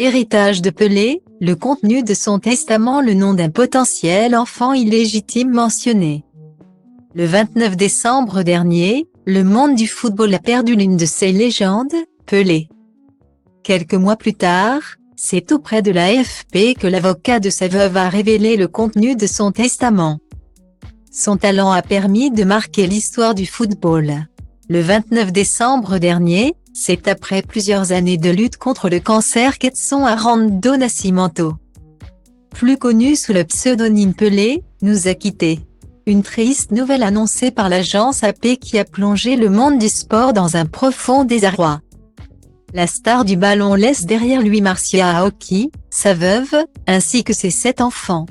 Héritage de Pelé, le contenu de son testament, le nom d'un potentiel enfant illégitime mentionné. Le 29 décembre dernier, le monde du football a perdu l'une de ses légendes, Pelé. Quelques mois plus tard, c'est auprès de l'AFP que l'avocat de sa veuve a révélé le contenu de son testament. Son talent a permis de marquer l'histoire du football. Le 29 décembre dernier, c'est après plusieurs années de lutte contre le cancer qu'Edson Arantes Nascimento, plus connu sous le pseudonyme Pelé, nous a quittés. Une triste nouvelle annoncée par l'agence AP qui a plongé le monde du sport dans un profond désarroi. La star du ballon laisse derrière lui Marcia Aoki, sa veuve, ainsi que ses 7 enfants.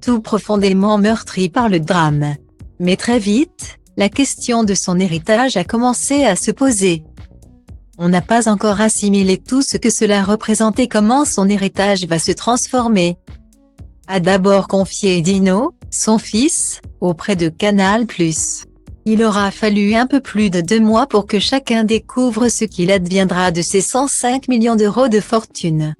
Tout profondément meurtri par le drame. Mais très vite, la question de son héritage a commencé à se poser. On n'a pas encore assimilé tout ce que cela représentait, comment son héritage va se transformer. A d'abord confié Dino, son fils, auprès de Canal+. Il aura fallu un peu plus de 2 mois pour que chacun découvre ce qu'il adviendra de ses 105 millions d'euros de fortune.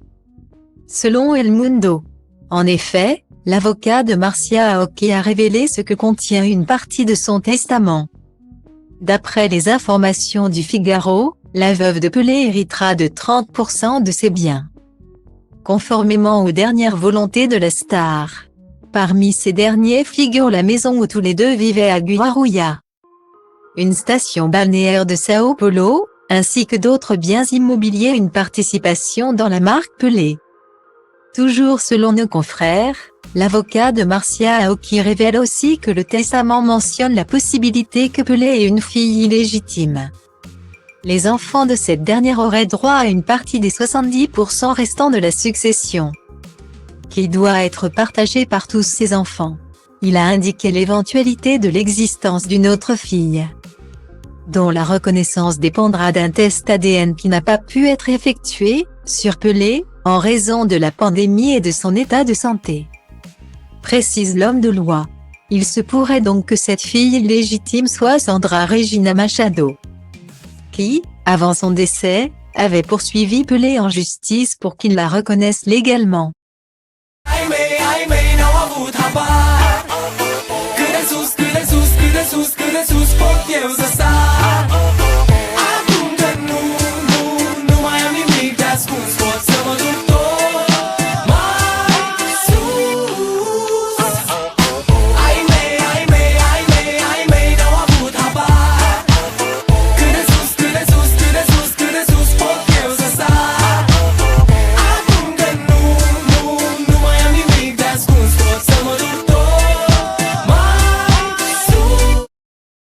Selon El Mundo. En effet, l'avocat de Marcia Aoki a révélé ce que contient une partie de son testament. D'après les informations du Figaro, la veuve de Pelé héritera de 30% de ses biens, conformément aux dernières volontés de la star. Parmi ces derniers figure la maison où tous les deux vivaient à Guarulhos, une station balnéaire de Sao Paulo, ainsi que d'autres biens immobiliers, une participation dans la marque Pelé. Toujours selon nos confrères, l'avocat de Marcia Aoki révèle aussi que le testament mentionne la possibilité que Pelé ait une fille illégitime. Les enfants de cette dernière auraient droit à une partie des 70% restants de la succession, qui doit être partagée par tous ses enfants. Il a indiqué l'éventualité de l'existence d'une autre fille, dont la reconnaissance dépendra d'un test ADN qui n'a pas pu être effectué sur Pelé, en raison de la pandémie et de son état de santé. Précise l'homme de loi. Il se pourrait donc que cette fille illégitime soit Sandra Regina Machado, qui, avant son décès, avait poursuivi Pelé en justice pour qu'il la reconnaisse légalement. Que Jesus por Deus está.